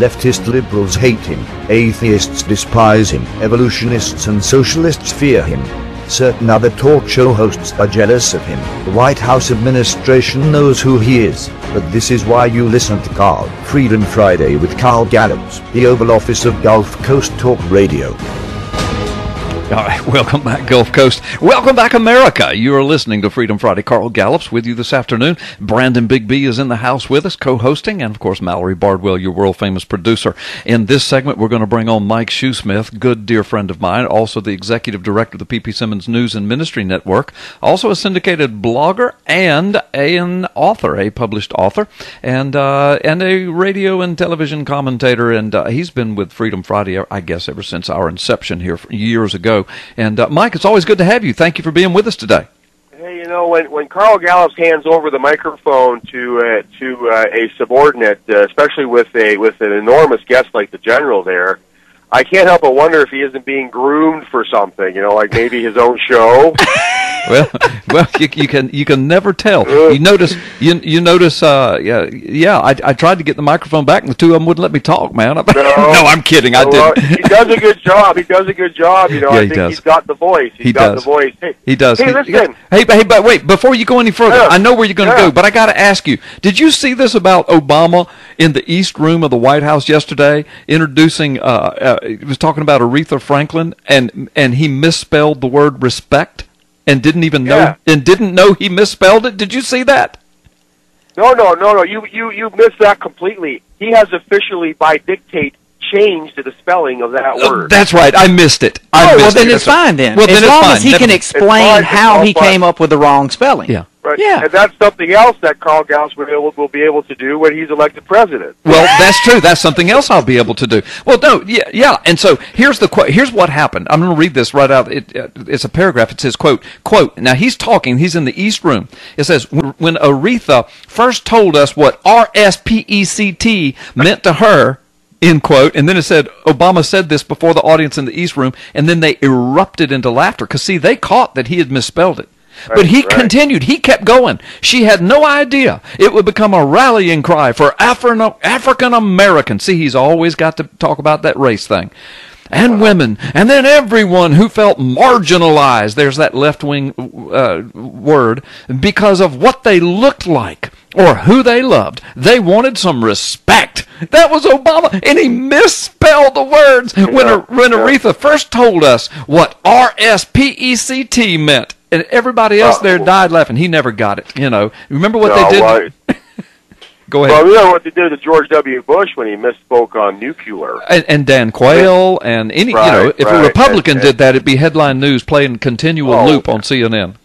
Leftist liberals hate him, atheists despise him, evolutionists and socialists fear him. Certain other talk show hosts are jealous of him. The White House administration knows who he is, but this is why you listen to Carl Freedom Friday with Carl Gallups, the Oval Office of Gulf Coast Talk Radio. All right, welcome back, Gulf Coast. Welcome back, America. You are listening to Freedom Friday. Carl Gallups with you this afternoon. Brandon Big B is in the house with us, co-hosting, and, of course, Mallory Bardwell, your world-famous producer. In this segment, we're going to bring on Mike Shoesmith, good dear friend of mine, also the executive director of the P.P. Simmons News and Ministry Network, also a syndicated blogger and an author, a published author, and a radio and television commentator, and he's been with Freedom Friday, I guess, ever since our inception here years ago. And Mike, it's always good to have you. Thank you for being with us today. Hey, you know, when Carl Gallups hands over the microphone to a subordinate, especially with an enormous guest like the general there, I can't help but wonder if he isn't being groomed for something. You know, like maybe his own show. Well, you can never tell. You notice. I tried to get the microphone back, and the two of them wouldn't let me talk, man. No, I'm kidding. I didn't. He does a good job. You know, I think he's got the voice. He does. Hey, he does. Hey, listen. But wait, before you go any further, I know where you're going to go, but I got to ask you: did you see this about Obama in the East Room of the White House yesterday, introducing? He was talking about Aretha Franklin, and he misspelled the word respect. And didn't even know he misspelled it. Did you see that? No. You missed that completely. He has officially, by dictate, changed the spelling of that word. That's right. I missed it. Then it's fine then. Well, as long as he can explain how he came up with the wrong spelling. Yeah. Right. Yeah. And that's something else that Carl Gallups will be able to do when he's elected president. Well, that's true. That's something else I'll be able to do. Well, no, yeah. And so here's what happened. I'm going to read this right out. It's a paragraph. It says, quote. Now he's talking. He's in the East Room. It says, when Aretha first told us what RSPECT meant to her, end quote. And then it said, Obama said this before the audience in the East Room, and then they erupted into laughter. Because, see, they caught that he had misspelled it. But he continued. He kept going. She had no idea it would become a rallying cry for African Americans. See, he's always got to talk about that race thing. And women, and then everyone who felt marginalized, there's that left-wing word, because of what they looked like or who they loved. They wanted some respect. That was Obama, and he misspelled the words when Aretha first told us what RSPECT meant. And everybody else there died laughing. He never got it, you know. Remember what they did? Go ahead. Well, you know what they did to George W. Bush when he misspoke on nuclear. And Dan Quayle and if a Republican did that, it'd be headline news playing continual loop on CNN.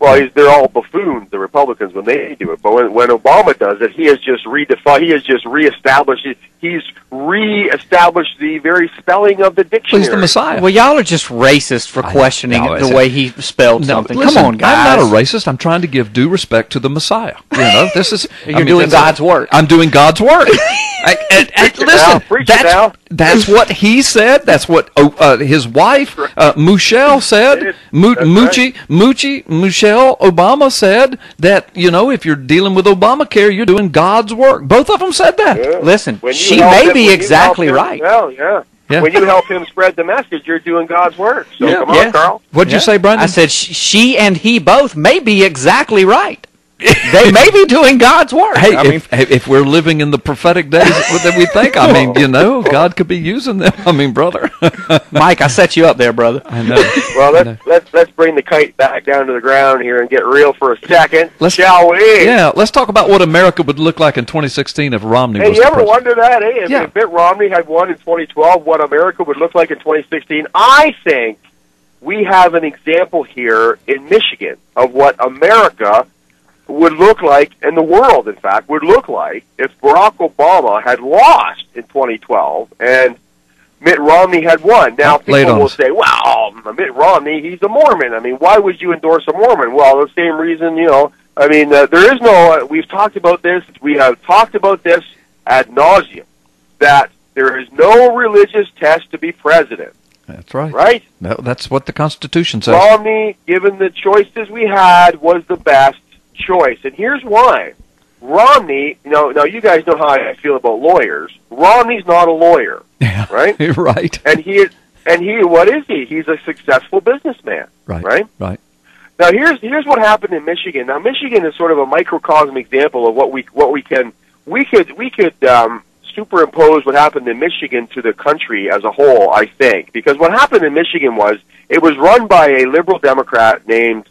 Well, they're all buffoons, the Republicans, when they do it. But when Obama does it, he has just redefined. He has just reestablished. He's reestablished the very spelling of the dictionary. He's the Messiah. Well, y'all are just racist for questioning the way he spelled something. Listen, come on, guys. I'm not a racist. I'm trying to give due respect to the Messiah. You know, this is you're doing God's work. I'm doing God's work. Listen, that's what he said. That's what his wife Michelle said. Michelle Obama said that, you know, if you're dealing with Obamacare, you're doing God's work. Both of them said that. Yeah. Listen, she may be exactly right. Well, yeah. When you help him spread the message, you're doing God's work. So come on, Carl. What'd you say, Brendan? I said she and he both may be exactly right. They may be doing God's work. Hey, if we're living in the prophetic days that we think, I mean, you know, God could be using them. I mean, brother. Mike, I set you up there, brother. I know. Well, let's bring the kite back down to the ground here and get real for a second, shall we? Yeah, let's talk about what America would look like in 2016 if Romney was the president. Hey, you ever wonder that? Hey, if Mitt Romney had won in 2012, what America would look like in 2016? I think we have an example here in Michigan of what America would look like, and the world, in fact, would look like if Barack Obama had lost in 2012 and Mitt Romney had won. Now, people will say, well, Mitt Romney, he's a Mormon. I mean, why would you endorse a Mormon? Well, the same reason, you know, I mean, there is no, we've talked about this, we have talked about this ad nauseum, that there is no religious test to be president. That's right. Right? No, that's what the Constitution says. Romney, given the choices we had, was the best choice. And here's why. Romney, now you guys know how I feel about lawyers. Romney's not a lawyer, right? Right. And what is he? He's a successful businessman, right? Right. Now here's what happened in Michigan. Now Michigan is sort of a microcosm example of what we could superimpose what happened in Michigan to the country as a whole, I think, because what happened in Michigan was it was run by a liberal Democrat named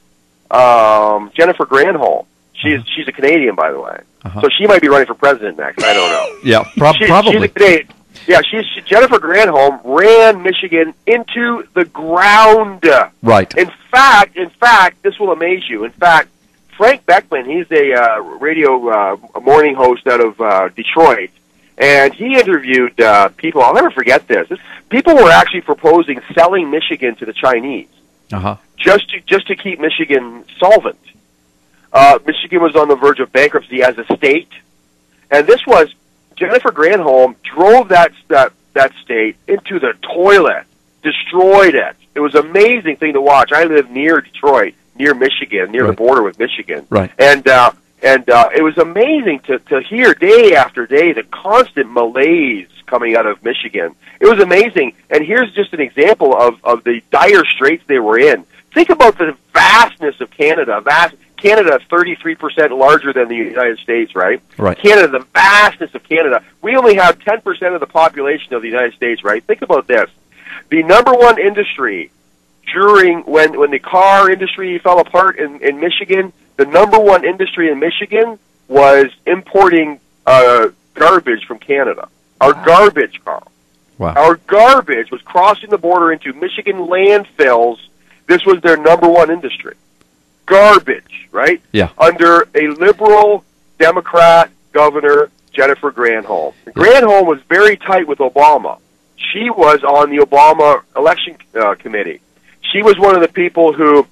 Jennifer Granholm. She's a Canadian, by the way, so she might be running for president next. I don't know. Yeah, probably. She's a Canadian. Yeah, Jennifer Granholm ran Michigan into the ground. Right. In fact, this will amaze you. In fact, Frank Beckman, he's a radio morning host out of Detroit, and he interviewed people. I'll never forget this. People were actually proposing selling Michigan to the Chinese, just to keep Michigan solvent. Michigan was on the verge of bankruptcy as a state, and this was Jennifer Granholm drove that state into the toilet, destroyed it. It was an amazing thing to watch. I live near Detroit, near Michigan, near the border with Michigan, and it was amazing to hear day after day the constant malaise coming out of Michigan. It was amazing, and here's just an example of the dire straits they were in. Think about the vastness of Canada. Canada, 33% larger than the United States, right? Right. Canada, the vastness of Canada. We only have 10% of the population of the United States, right? Think about this. The number one industry during when the car industry fell apart in Michigan, the number one industry in Michigan was importing garbage from Canada. Our garbage, Carl. Wow. Our garbage was crossing the border into Michigan landfills. This was their number one industry. Garbage, right? Yeah. Under a liberal Democrat governor, Jennifer Granholm. Granholm was very tight with Obama. She was on the Obama election committee. She was one of the people who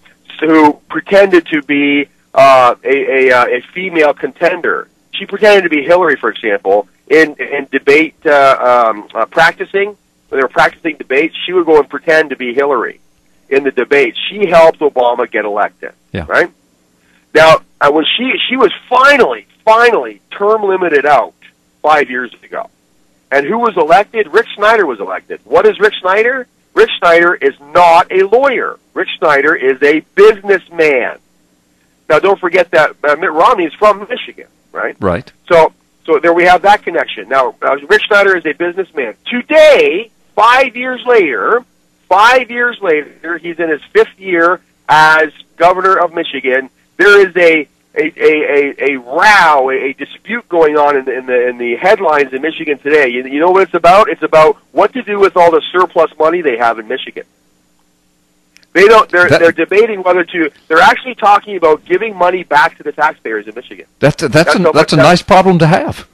pretended to be a female contender. She pretended to be Hillary, for example, in debate practicing. When they were practicing debates, she would go and pretend to be Hillary in the debate. She helped Obama get elected. Yeah. Right? Now, when she was finally term limited out 5 years ago. And who was elected? Rick Snyder was elected. What is Rick Snyder? Rick Snyder is not a lawyer. Rick Snyder is a businessman. Now, don't forget that Mitt Romney is from Michigan, right? Right. So there we have that connection. Now, Rick Snyder is a businessman. Today, 5 years later, he's in his fifth year as governor of Michigan. There is a row, a dispute going on in the headlines in Michigan today. You know what it's about? It's about what to do with all the surplus money they have in Michigan. They're debating whether to. They're actually talking about giving money back to the taxpayers in Michigan. That's a nice problem to have.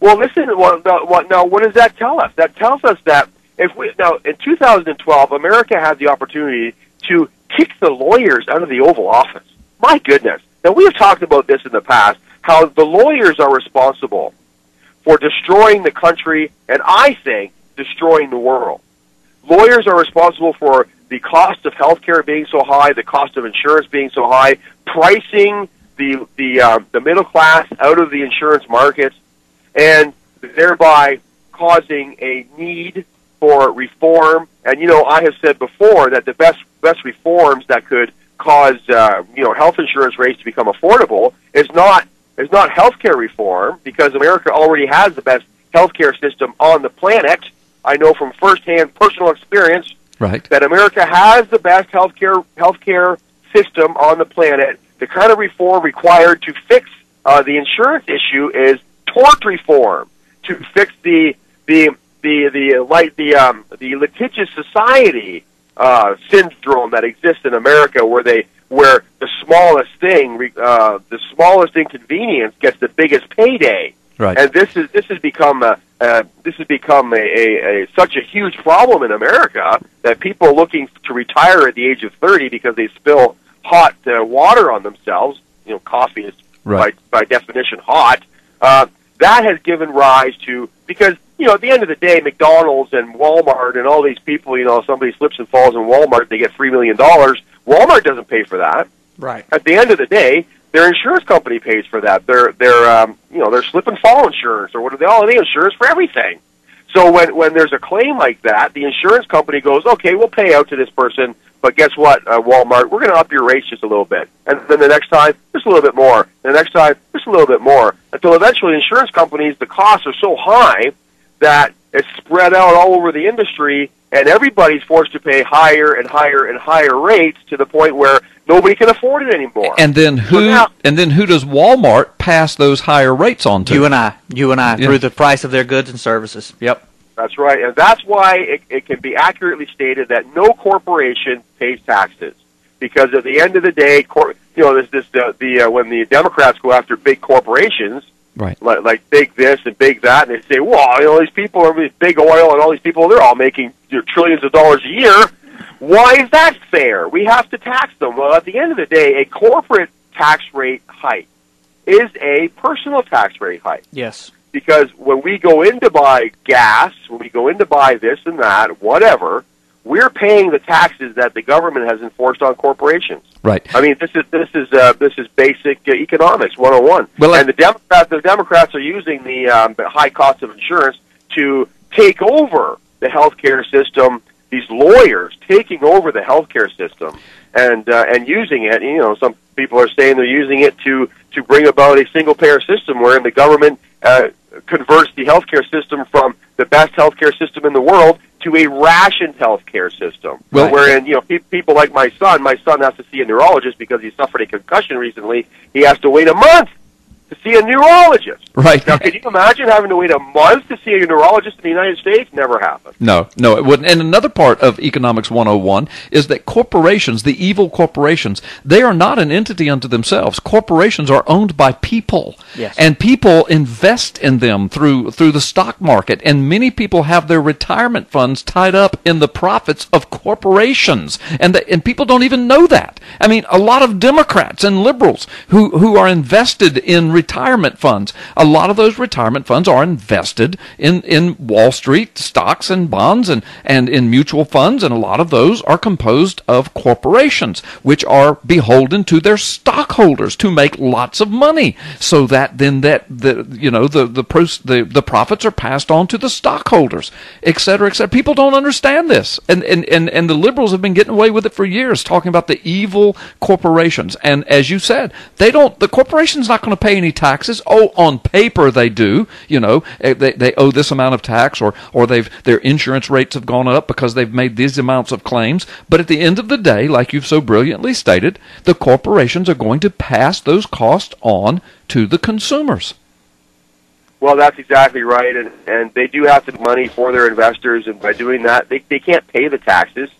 Well, listen. Now, what does that tell us? That tells us that in 2012, America had the opportunity to kick the lawyers out of the Oval Office. My goodness. Now, we have talked about this in the past, how the lawyers are responsible for destroying the country, and I think destroying the world. Lawyers are responsible for the cost of health care being so high, the cost of insurance being so high, pricing the middle class out of the insurance markets, and thereby causing a need for reform. And, I have said before that the best reforms that could cause health insurance rates to become affordable is not healthcare reform, because America already has the best healthcare system on the planet. I know from firsthand personal experience that America has the best healthcare system on the planet. The kind of reform required to fix the insurance issue is tort reform, to fix the litigious society syndrome that exists in America, where the smallest inconvenience gets the biggest payday. Right. And this has become such a huge problem in America that people looking to retire at the age of 30 because they spill hot water on themselves. Coffee is by definition hot. That has given rise to, because at the end of the day, McDonald's and Walmart and all these people, somebody slips and falls in Walmart, they get $3 million. Walmart doesn't pay for that. Right. At the end of the day, their insurance company pays for that. Their slip and fall insurance, or what are they all? They insurance for everything. So when there's a claim like that, the insurance company goes, okay, we'll pay out to this person, but guess what, Walmart, we're going to up your rates just a little bit. And then the next time, just a little bit more. And the next time, just a little bit more. Until eventually insurance companies, the costs are so high that it's spread out all over the industry, and everybody's forced to pay higher and higher and higher rates to the point where nobody can afford it anymore. And then who does Walmart pass those higher rates on to? You and I, through the price of their goods and services. Yep. That's right, and that's why it can be accurately stated that no corporation pays taxes, because at the end of the day, when the Democrats go after big corporations, right, like big this and big that, and they say, well, these people are these big oil and all these people, they're all making trillions of dollars a year. Why is that fair? We have to tax them. Well, at the end of the day, a corporate tax rate hike is a personal tax rate hike. Yes. Because when we go in to buy gas, when we go in to buy this and that, whatever, we're paying the taxes that the government has enforced on corporations. Right. I mean, this is basic economics 101. Well, and the Democrats are using the high cost of insurance to take over the healthcare system. These lawyers taking over the healthcare system and using it. Some people are saying they're using it to bring about a single payer system wherein the government converts the healthcare system from the best healthcare system in the world to a rationed healthcare system. Well, wherein people like my son has to see a neurologist because he suffered a concussion recently. He has to wait a month to see a neurologist. Right. Now, can you imagine having to wait a month to see a neurologist in the United States? Never happened. No, it wouldn't. And another part of Economics 101 is that corporations, the evil corporations, they are not an entity unto themselves. Corporations are owned by people. Yes. And people invest in them through the stock market. And many people have their retirement funds tied up in the profits of corporations. And people don't even know that. I mean, a lot of Democrats and liberals who are invested in retirement funds, a lot of those retirement funds are invested in Wall Street stocks and bonds and in mutual funds, and a lot of those are composed of corporations, which are beholden to their stockholders to make lots of money, so that then the profits are passed on to the stockholders, et cetera, et cetera. People don't understand this, and the liberals have been getting away with it for years, talking about the evil corporations. And as you said, the corporation's not going to pay any taxes. Oh, on paper they do. They owe this amount of tax, or their insurance rates have gone up because they've made these amounts of claims. But at the end of the day, like you've so brilliantly stated, the corporations are going to pass those costs on to the consumers. Well, that's exactly right, and they do have to make money for their investors, and by doing that, they can't pay the taxes,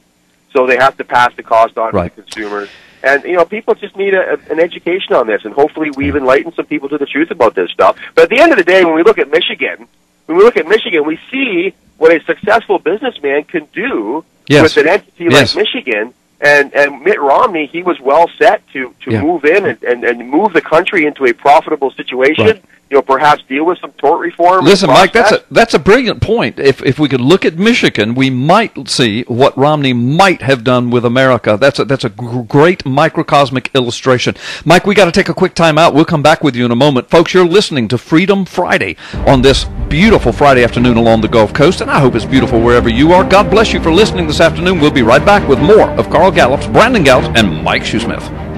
so they have to pass the cost on to the consumers. And, people just need an education on this, and hopefully we've enlightened some people to the truth about this stuff. But at the end of the day, when we look at Michigan, we see what a successful businessman can do with an entity like Michigan. And Mitt Romney, he was well set to move in and move the country into a profitable situation. Right. Perhaps deal with some tort reform. Listen, Mike, that's a brilliant point. If we could look at Michigan, we might see what Romney might have done with America. That's a great microcosmic illustration. Mike, we got to take a quick time out. We'll come back with you in a moment. Folks, you're listening to Freedom Friday on this beautiful Friday afternoon along the Gulf Coast, and I hope it's beautiful wherever you are. God bless you for listening this afternoon. We'll be right back with more of Carl Gallups, Brandon Gallups, and Mike Shoesmith.